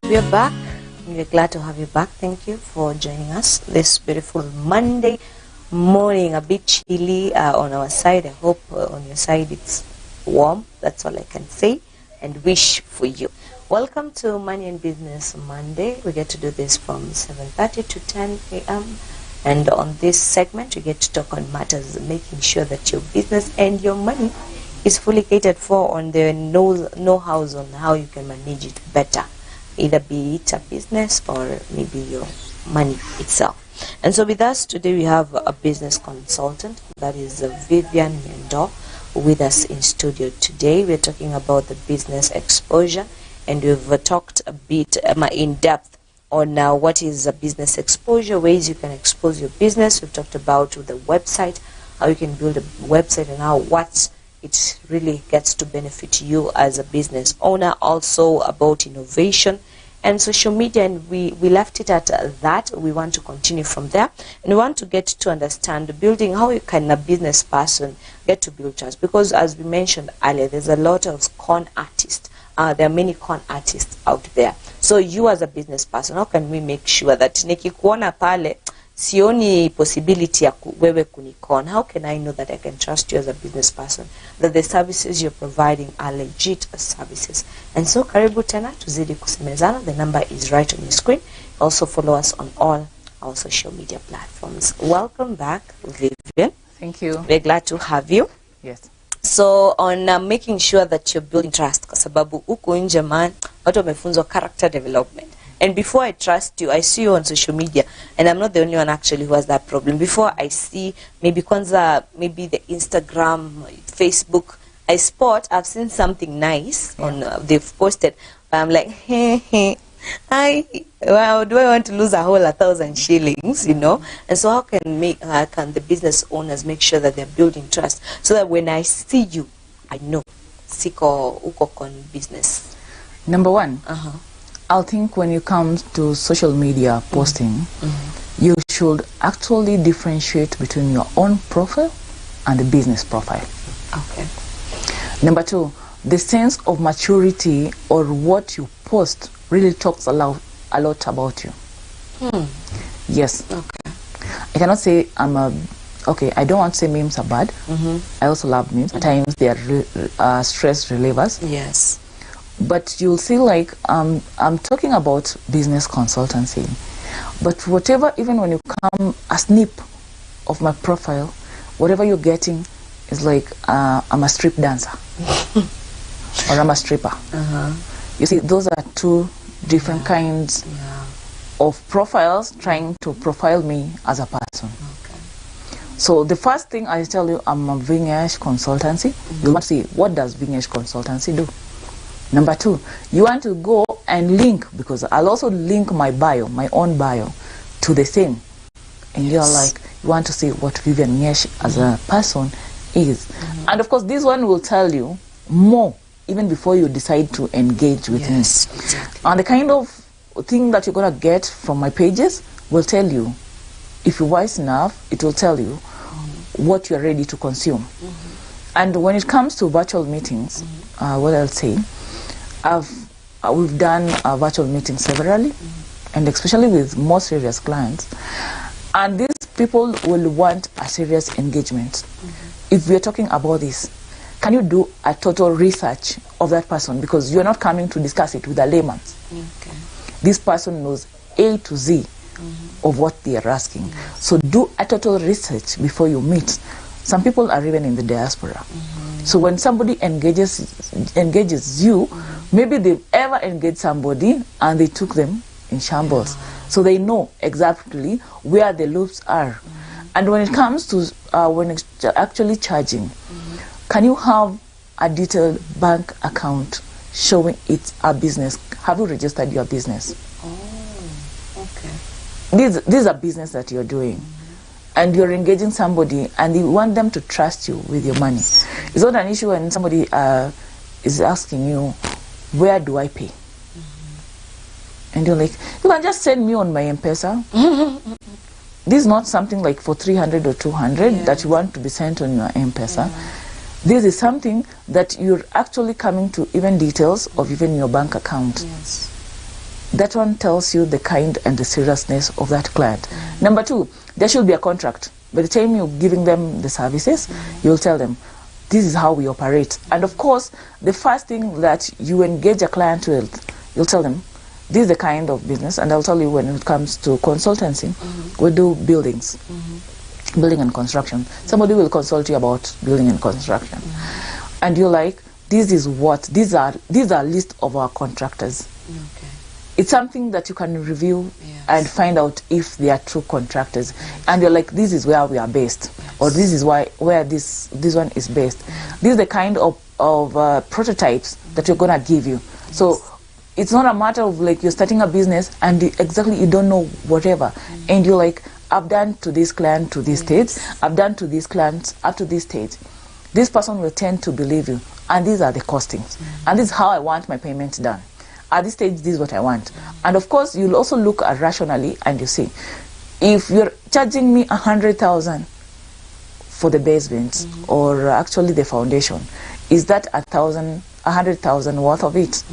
We are back. We're glad to have you back. Thank you for joining us this beautiful Monday morning. A bit chilly on our side. I hope on your side it's warm. That's all I can say and wish for you. Welcome to Money and Business Monday. We get to do this from 7:30 to 10 a.m. And on this segment, we get to talk on matters making sure that your business and your money is fully catered for, on the know-hows on how you can manage it better, either be it a business or maybe your money itself. And so with us today, we have a business consultant, that is Vivian Mendo, with us in studio today. We're talking about the business exposure, and we've talked a bit in depth on what is a business exposure, ways you can expose your business. We've talked about the website, how you can build a website, and how what it really gets to benefit you as a business owner. Also about innovation and social media, and we left it at that. We want to continue from there, and we want to get to understand building, how can a business person get to build trust, because as we mentioned earlier, there's a lot of con artists. There are many con artists out there. So you as a business person, how can we make sure that nikikuona pale sioni possibility ya wewe kunikon? How can I know that I can trust you as a business person, that the services you're providing are legit services? And so karibu tena tuzidi kusemezana. The number is right on your screen. Also follow us on all our social media platforms. Welcome back, Vivian. Thank you. We're glad to have you. Yes. So on making sure that you're building trust, kwa sababu huku nje man watu wamefunzwa character development. And before I trust you, I see you on social media, and I'm not the only one actually who has that problem. Before I see maybe maybe the Instagram, Facebook, I've seen something nice on they've posted, but I'm like, hey, well, do I want to lose a whole 1,000 shillings, you know? And so how can the business owners make sure that they're building trust, so that when I see you, I know siko uko kon business? Number one, I think when you come to social media posting, you should actually differentiate between your own profile and the business profile. Okay. Number two, the sense of maturity or what you post really talks a lot about you. Yes. Okay. I cannot say I don't want to say memes are bad. I also love memes. At times they are stress relievers. Yes. But you'll see, like, I'm talking about business consultancy. But whatever, even when you come a snip of my profile, whatever you're getting is like, I'm a strip dancer or I'm a stripper. You see, those are two different kinds of profiles trying to profile me as a person. Okay. So the first thing I tell you, I'm a Vingesh consultancy. You want to see, what does Vingesh consultancy do? Number two, you want to go and link, because I'll also link my bio, my own bio, to the same. And you're like, you want to see what Vivian Nyesh as a person is. And of course, this one will tell you more even before you decide to engage with me. Exactly. And the kind of thing that you're going to get from my pages will tell you, if you're wise enough, it will tell you what you're ready to consume. And when it comes to virtual meetings, what I'll say, we've done virtual meetings severally, and especially with more serious clients. And these people will want a serious engagement. If we're talking about this, can you do a total research of that person? Because you're not coming to discuss it with a layman. Okay. This person knows A to Z of what they are asking. So do a total research before you meet. Some people are even in the diaspora. So when somebody engages you, maybe they've ever engaged somebody and they took them in shambles. So they know exactly where the loops are. And when it comes to when it's actually charging, can you have a detailed bank account showing it's a business? Have you registered your business? Oh, okay. These are business that you're doing. And you're engaging somebody and you want them to trust you with your money. It's not an issue when somebody is asking you, where do I pay? And you're like, you can just send me on my MPESA. This is not something like for 300 or 200 that you want to be sent on your MPESA. This is something that you're actually coming to even details of even your bank account. That one tells you the kind and the seriousness of that client. Number two, there should be a contract. By the time you're giving them the services, you'll tell them, this is how we operate. And of course, the first thing that you engage a client with, you'll tell them, this is the kind of business, and I'll tell you when it comes to consultancy, we do buildings, building and construction. Somebody will consult you about building and construction. And you're like, this is what, these are list of our contractors. Okay. It's something that you can review and find out if they are true contractors. And you're like, this is where we are based, or this is where this one is based. This is the kind of prototypes that we're gonna give you. So it's not a matter of like you're starting a business and you don't know whatever, and you're like, I've done to this client to this stage, I've done to these clients up to this stage. This person will tend to believe you, and these are the costings, and this is how I want my payment done. At this stage, this is what I want. And of course, you'll also look at rationally, and you see, if you're charging me 100,000 for the basement, or actually the foundation, is that 100,000 worth of it?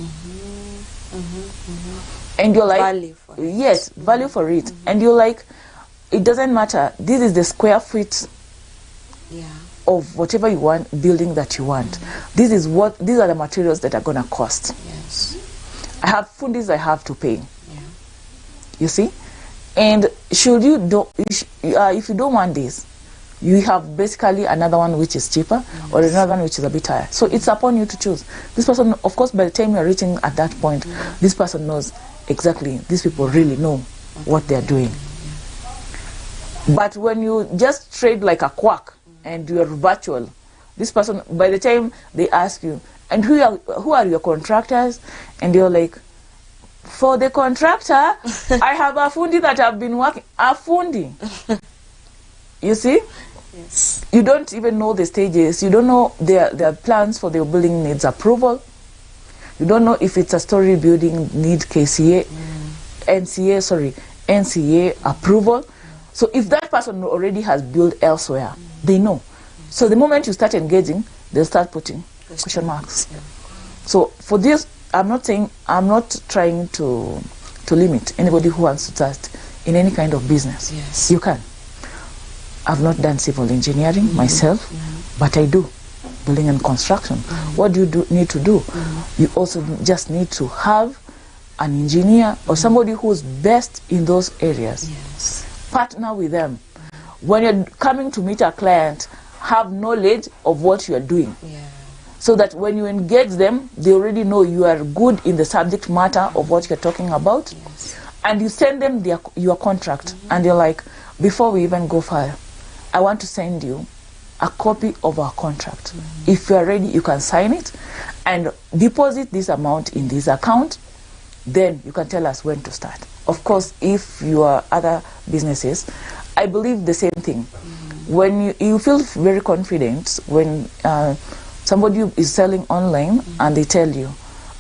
And you're like, Value for it. Yes, value for it. And you're like, it doesn't matter. This is the square feet of whatever you want, building that you want. These are the materials that are gonna cost. Yes. I have fundis I have to pay. You see? And if you don't want this, you have basically another one which is cheaper, or another one which is a bit higher. So it's upon you to choose. This person, of course, by the time you're reaching at that point, this person knows exactly, these people really know what they're doing. But when you just trade like a quack and you're virtual, this person, by the time they ask you, and who are your contractors? And you're like, for the contractor, I have a fundi that I've been working, a fundi. You see? Yes. You don't even know the stages. You don't know their plans for the building needs approval. You don't know if it's a story building need NCA approval. So if that person already has built elsewhere, they know. So the moment you start engaging, they'll start putting question marks. So for this, I'm not trying to limit anybody who wants to start in any kind of business. Yes. You can. I've not done civil engineering myself, but I do building and construction. What do you need to do? You also just need to have an engineer or somebody who's best in those areas. Yes. Partner with them. When you're coming to meet a client, have knowledge of what you're doing. So that when you engage them, they already know you are good in the subject matter of what you're talking about. And you send them your contract, and you're like, before we even go far, I want to send you a copy of our contract. If you're ready, you can sign it and deposit this amount in this account. Then you can tell us when to start. Of course, if you are other businesses, I believe the same thing. When you feel very confident when somebody is selling online and they tell you,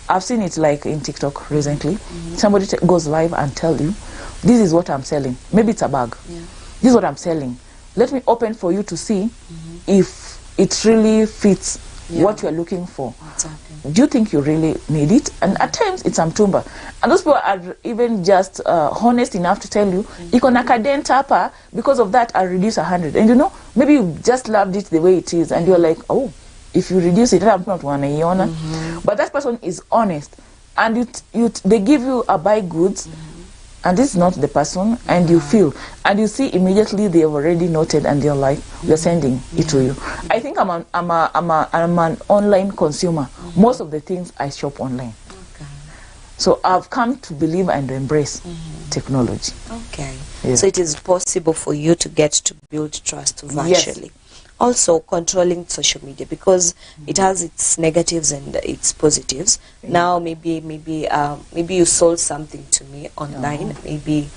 I've seen it like in TikTok recently, somebody goes live and tell you, this is what I'm selling. Maybe it's a bag. This is what I'm selling. Let me open for you to see if it really fits what you're looking for. Exactly. Do you think you really need it? And at times it's amtumba. And those people are even just honest enough to tell you, ikona kadent hapa, because of that I reduce 100. And you know, maybe you just loved it the way it is, and you're like, oh, if you reduce it, I'm not one iona. But that person is honest, and they give you a buy goods, and this is not the person, and you feel, and you see immediately they've already noted, and they're like, we're sending it to you. I think I'm an online consumer. Most of the things I shop online. So I've come to believe and embrace technology. Okay. Yeah. So it is possible for you to get to build trust virtually. Yes. Also controlling social media, because it has its negatives and its positives. Now maybe you sold something to me online, maybe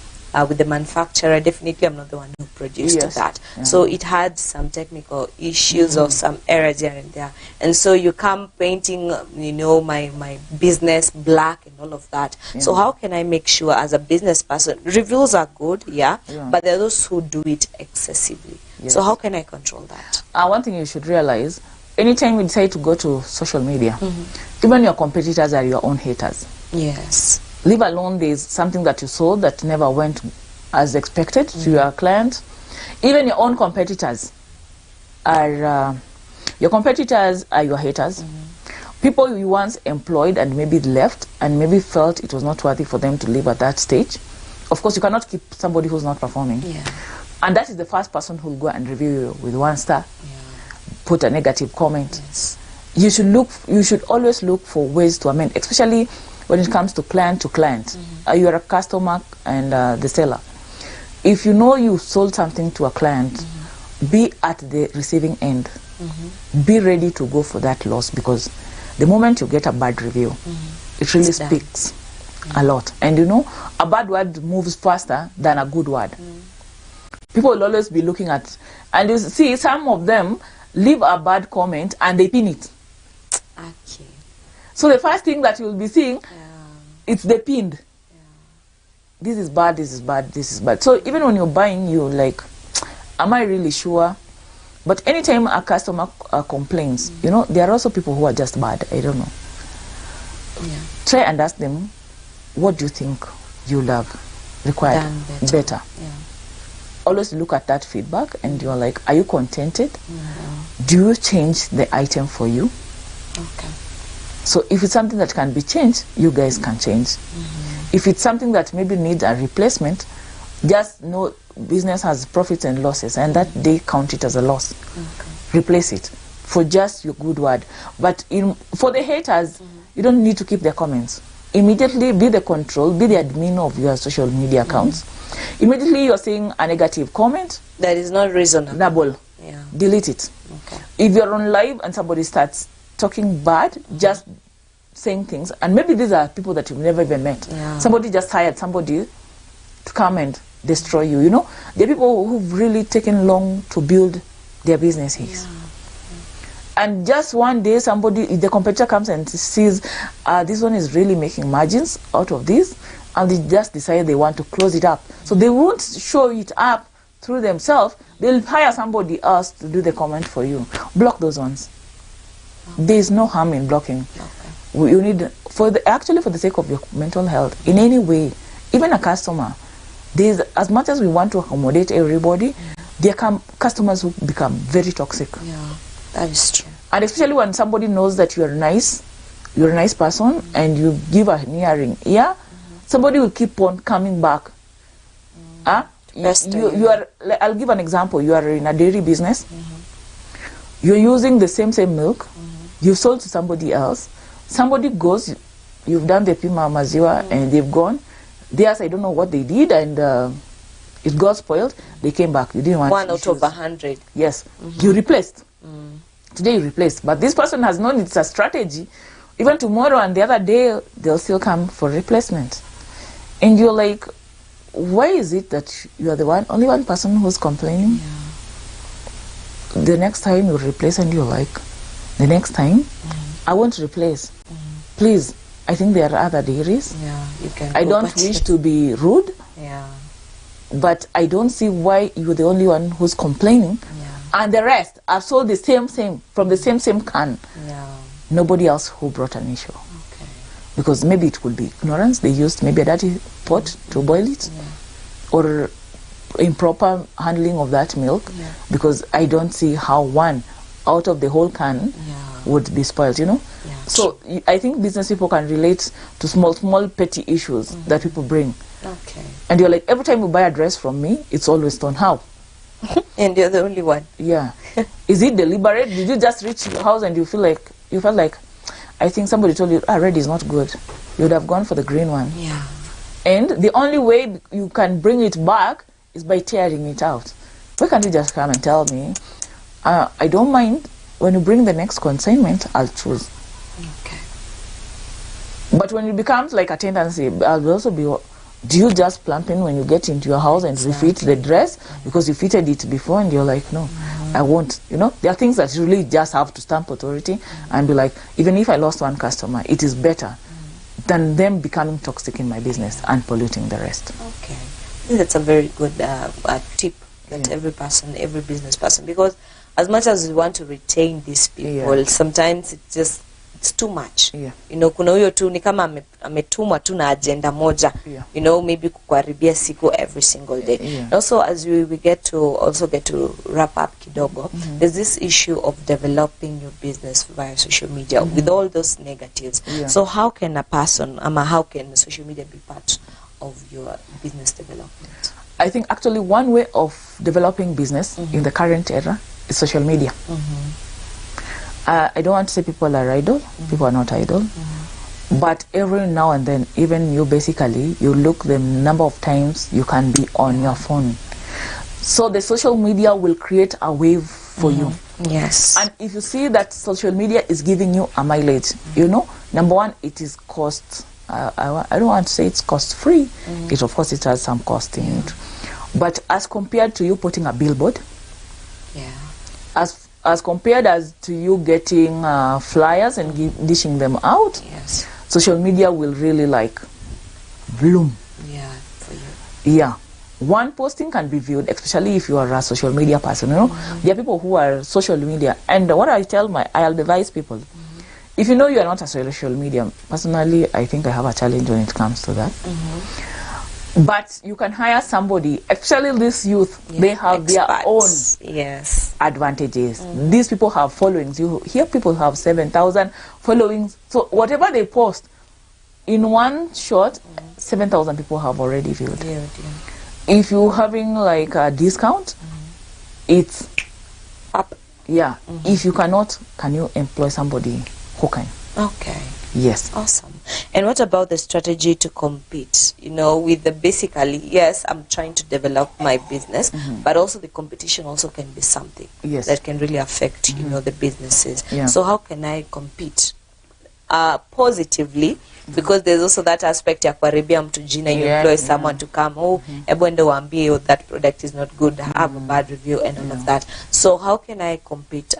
with the manufacturer. Definitely I'm not the one who produced that. So it had some technical issues or some errors here and there. And so you come painting, you know, my business black and all of that. So how can I make sure as a business person, reviews are good, but there are those who do it excessively. So how can I control that? One thing you should realize, anytime you decide to go to social media, even your competitors are your own haters. Yes. leave alone there's something that you sold that never went as expected to your client. Even your own competitors are your haters. People you once employed and maybe left and maybe felt it was not worthy for them to live at that stage. Of course, you cannot keep somebody who's not performing. And that is the first person who will go and review you with 1 star, put a negative comment. You should always look for ways to amend, especially when it comes to client. You are a customer and the seller. If you know you sold something to a client, be at the receiving end. Be ready to go for that loss, because the moment you get a bad review, it really speaks a lot. And you know, a bad word moves faster than a good word. People will always be looking at, and you see some of them leave a bad comment and they pin it. Okay. So the first thing that you'll be seeing, it's the pinned. This is bad, this is bad, this is bad. So even when you're buying, you're like, am I really sure? But anytime a customer complains, you know, there are also people who are just bad. I don't know. Try and ask them, what do you think you'll have required better? Always look at that feedback and you're like, are you contented? Do you change the item for you? So if it's something that can be changed, you guys can change. If it's something that maybe needs a replacement, just know business has profits and losses, and that they count it as a loss. Replace it for just your good word. But for the haters, you don't need to keep their comments. Immediately be the control, be the admin of your social media accounts. Immediately you're seeing a negative comment that is not reasonable, delete it. If you're on live and somebody starts talking bad, just saying things, and maybe these are people that you've never even met. Somebody just hired somebody to come and destroy you. You know, there are people who've really taken long to build their businesses. And just one day the competitor comes and sees this one is really making margins out of this, and they just decide they want to close it up. So they won't show it up through themselves. They'll hire somebody else to do the comment for you. Block those ones. There's no harm in blocking. You need, actually for the sake of your mental health, in any way, even a customer, there's, as much as we want to accommodate everybody, there come customers who become very toxic. That is true. And especially when somebody knows that you're a nice person, and you give a hearing ear, somebody will keep on coming back. I'll give an example. You are in a dairy business. You're using the same milk. You sold to somebody else. Somebody goes, you've done the Pima Maziwa, and they've gone. Theirs, I don't know what they did, and it got spoiled. They came back. You didn't want 1 out of 100. Yes. You replaced. Today you replaced. But this person has known it's a strategy. Even tomorrow and the other day, they'll still come for replacement. And you're like, why is it that you are the only one person who's complaining? The next time you replace and you're like, the next time, I won't replace. Please, I think there are other dairies. I don't wish to be rude, but I don't see why you're the only one who's complaining. And the rest are sold the same from the same can. Nobody else who brought an issue. Because maybe it could be ignorance. They used maybe a dirty pot to boil it, or improper handling of that milk. Because I don't see how one out of the whole can would be spoiled, you know. So I think business people can relate to small petty issues that people bring. And you're like, every time you buy a dress from me, it's always torn. How? And you're the only one. Is it deliberate? Did you just reach your house and you felt like, I think somebody told you, red is not good. You would have gone for the green one. And the only way you can bring it back is by tearing it out. Why can't you just come and tell me, I don't mind, when you bring the next consignment, I'll choose. But when it becomes like a tendency, I'll also be, do you just plump in when you get into your house and refit the dress because you fitted it before, and you're like, no, I won't. You know, there are things that you really just have to stamp authority and be like, even if I lost one customer, it is better than them becoming toxic in my business and polluting the rest. I think that's a very good tip that every business person, because as much as we want to retain these people, sometimes it's just it's too much. Yeah. You know, kuna huyo tu ni kama ametumwa tu na agenda moja. Yeah. You know, maybe kukaribia siku every single day. Yeah. Also, as we get to wrap up kidogo, there's this issue of developing your business via social media with all those negatives. Yeah. So how can a person, how can social media be part of your business development? I think actually one way of developing business in the current era is social media. I don't want to say people are idle. People are not idle. But every now and then, even you basically, you look the number of times you can be on your phone. So the social media will create a wave for you. Yes. And if you see that social media is giving you a mileage, you know, number one, it is cost. I don't want to say it's cost free. It, of course, it has some cost in it. But as compared to you putting a billboard, as compared as to you getting flyers and dishing them out, social media will really like bloom. For you. One posting can be viewed, especially if you are a social media person. You know, there are people who are social media, and what I'll advise people. If you know you are not a social media, personally, I think I have a challenge when it comes to that. But you can hire somebody, especially this youth, they have their own advantages. These people have followings. You hear people have 7,000 followings. So whatever they post, in one shot, 7,000 people have already viewed. If you're having like a discount, it's up. If you cannot, can you employ somebody who can? Okay. Yes. Awesome. And what about the strategy to compete? You know, with the basically, yes, I'm trying to develop my business, but also the competition also can be something that can really affect, you know, the businesses. So how can I compete positively? Because there's also that aspect ya kuharibia mtu jina, you employ someone to come, ebu ende waambie that product is not good, have a bad review and all of that. So how can I compete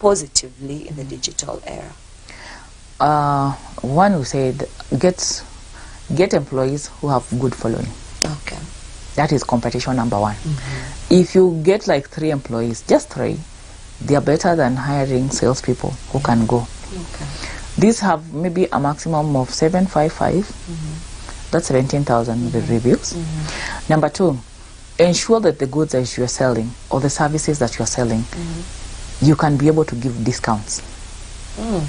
positively in the digital era? One who said get employees who have good following. Okay. That is competition number one. If you get like 3 employees, just 3, they are better than hiring salespeople who can go. Okay. These have maybe a maximum of 755. That's 17,000 reviews. Number 2, ensure that the goods that you are selling or the services that you are selling, you can be able to give discounts. Okay.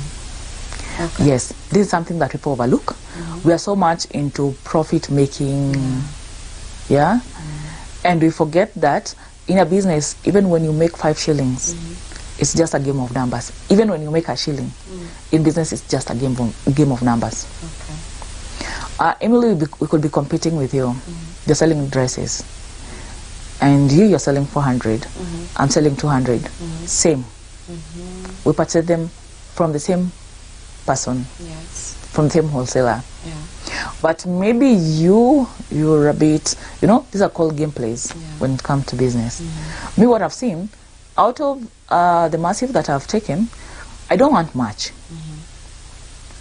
Yes, this is something that people overlook. We are so much into profit making, and we forget that in a business, even when you make 5 shillings, it's just a game of numbers. Even when you make a shilling, in business, it's just a game of numbers. Okay. Emily, we could be competing with you. You're selling dresses, and you're selling 400. I'm selling 200. Same. We purchase them from the same person, from the same wholesaler. But maybe you're a bit, you know, these are called game plays when it comes to business. Me, what I've seen, out of the massive that I've taken, I don't want much.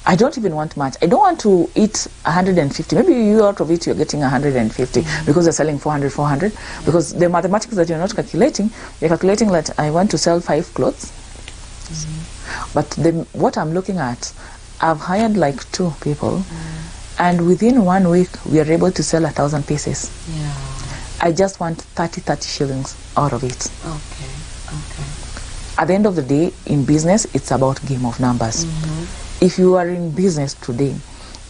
I don't even want much. I don't want to eat 150. Maybe you out of it, you're getting 150 because they're selling 400. Because the mathematics that you're not calculating, you're calculating that I want to sell 5 clothes. But what I'm looking at, I've hired like 2 people, and within 1 week, we are able to sell 1,000 pieces. I just want 30 shillings out of it. At the end of the day, in business, it's about game of numbers. If you are in business today,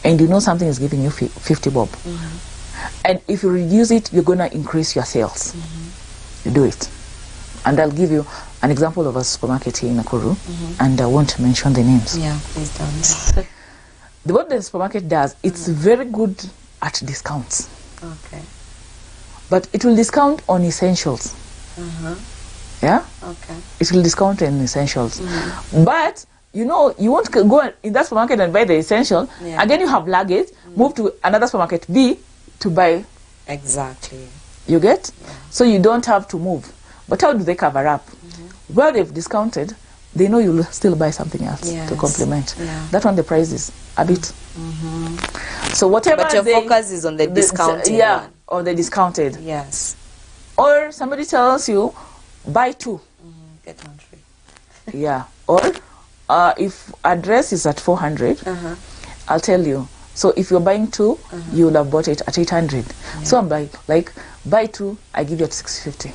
and you know something is giving you 50 bob, and if you reduce it, you're going to increase your sales. You do it. And I'll give you an example of a supermarket here in Nakuru, and I won't mention the names. Please don't. What the supermarket does, it's very good at discounts. Okay. But it will discount on essentials. Okay. It will discount on essentials. But, you know, you won't go in that supermarket and buy the essential. Again, you have luggage, move to another supermarket B to buy. Exactly. You get? So you don't have to move. But how do they cover up? Where they've discounted, they know you'll still buy something else to complement. That one, the price is a bit. So whatever. But your focus is on the discounted one. Or the discounted. Yes. Or somebody tells you, buy 2. Get 1 free. Or if a dress is at 400, I'll tell you. So if you're buying two, you will have bought it at 800. Yeah. So I'm buy two, I give you at 650.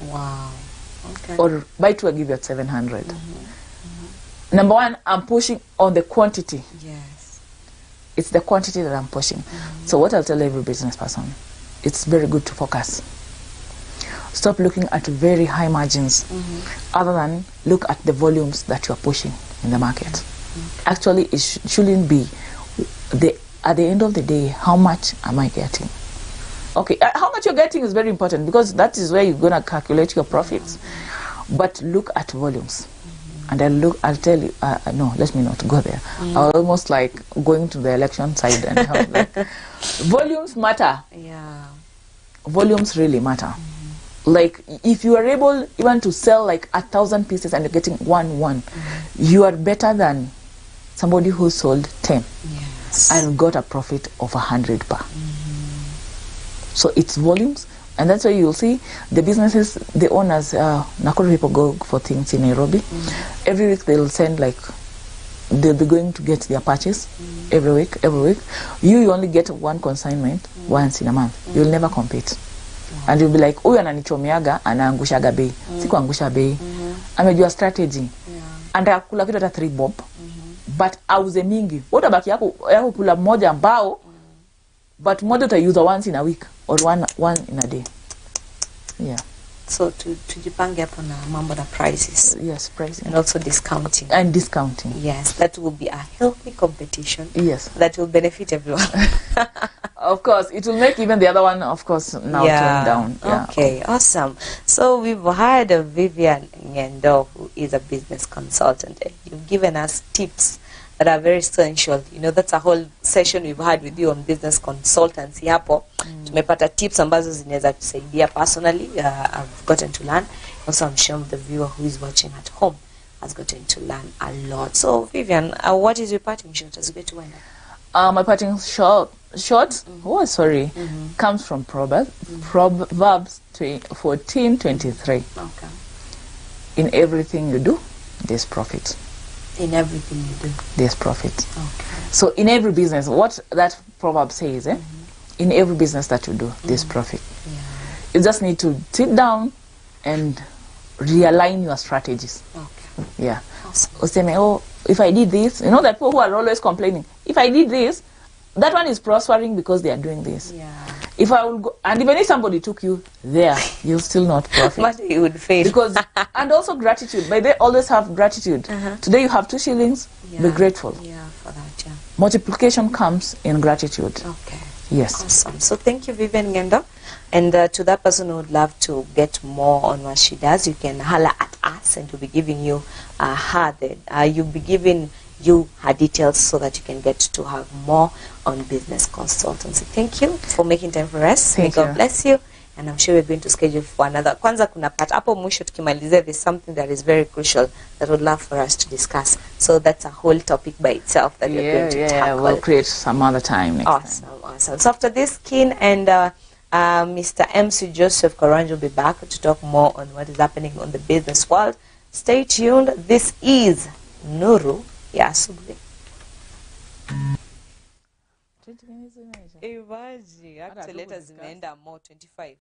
Wow. Okay. Or buy two, I give you at 700. Number one, I'm pushing on the quantity. Yes. It's the quantity that I'm pushing. So what I'll tell every business person, it's very good to focus. Stop looking at very high margins, other than look at the volumes that you're pushing in the market. Actually, it shouldn't be at the end of the day, how much am I getting? Okay, how much you're getting is very important, because that is where you're going to calculate your profits. But look at volumes. And I'll tell you, no, let me not go there. I almost like going to the election side and have like, volumes matter. Yeah. Volumes really matter. Like, if you are able even to sell like 1,000 pieces and you're getting one, you are better than somebody who sold 10 and got a profit of 100 per. So it's volumes, and that's why you'll see the businesses, the owners, Nakuru people go for things in Nairobi. Every week they'll send like, they'll be going to get their purchase every week. You only get one consignment once in a month. You'll never compete. And you'll be like, huyu ananichomeaga, anaangushaga bei. Sikuangusha bei. Amejua strategy. And akula kitu hata 3 bob. But auze mingi. What about yako kula moja mbao, but moja utaiuza once in a week or one in a day. Yeah. So tujipange hapo na mambo na prices. Yes, pricing. And also discounting. And discounting. Yes, that will be a healthy competition. Yes. That will benefit everyone. Of course, it will make even the other one, of course, now turn down. Yeah. Okay, awesome. So we've hired Vivian Ngendo, who is a business consultant. You've given us tips that are very essential. You know, that's a whole session we've had with you on business consultancy hapo. Tumepata tips ambazo zinaweza kusaidia personally. I've gotten to learn. Also, I'm sure the viewer who is watching at home has gotten to learn a lot. So, Vivian, what is your parting shot as we get to end? My parting shot comes from Proverbs 14:23. Okay. In everything you do, there's profit. In everything you do, there's profit. Okay. So in every business, what that proverb says, in every business that you do, there's profit. Yeah. You just need to sit down and realign your strategies. Okay. Yeah. Awesome. Oh, if I did this, you know that people who are always complaining, if I did this, that one is prospering because they are doing this. Yeah. If I will go, and even if somebody took you there, you'll still not profit. But you would fail. Because, and also gratitude. But they always have gratitude. Today you have 2 shillings, be grateful. Yeah, for that, yeah. Multiplication comes in gratitude. Okay. Yes. Awesome. So thank you, Vivian Ngendo. And to that person who would love to get more on what she does, you can holler at us and we'll be giving you you'll be giving you her details so that you can get to have more on business consultancy. Thank you for making time for us. Thank you. God bless you. And I'm sure we're going to schedule for another. Kwanza kuna part hapo mwisho tukimalizia, there's something that is very crucial that would love for us to discuss. So that's a whole topic by itself that we're going to tackle. We'll create some other time next time. Awesome. So after this, Keen and Mr. MC Joseph Karanjo will be back to talk more on what is happening on the business world. Stay tuned. This is Nuru ya Asubuhi. Actually, letters zimeenda more 25.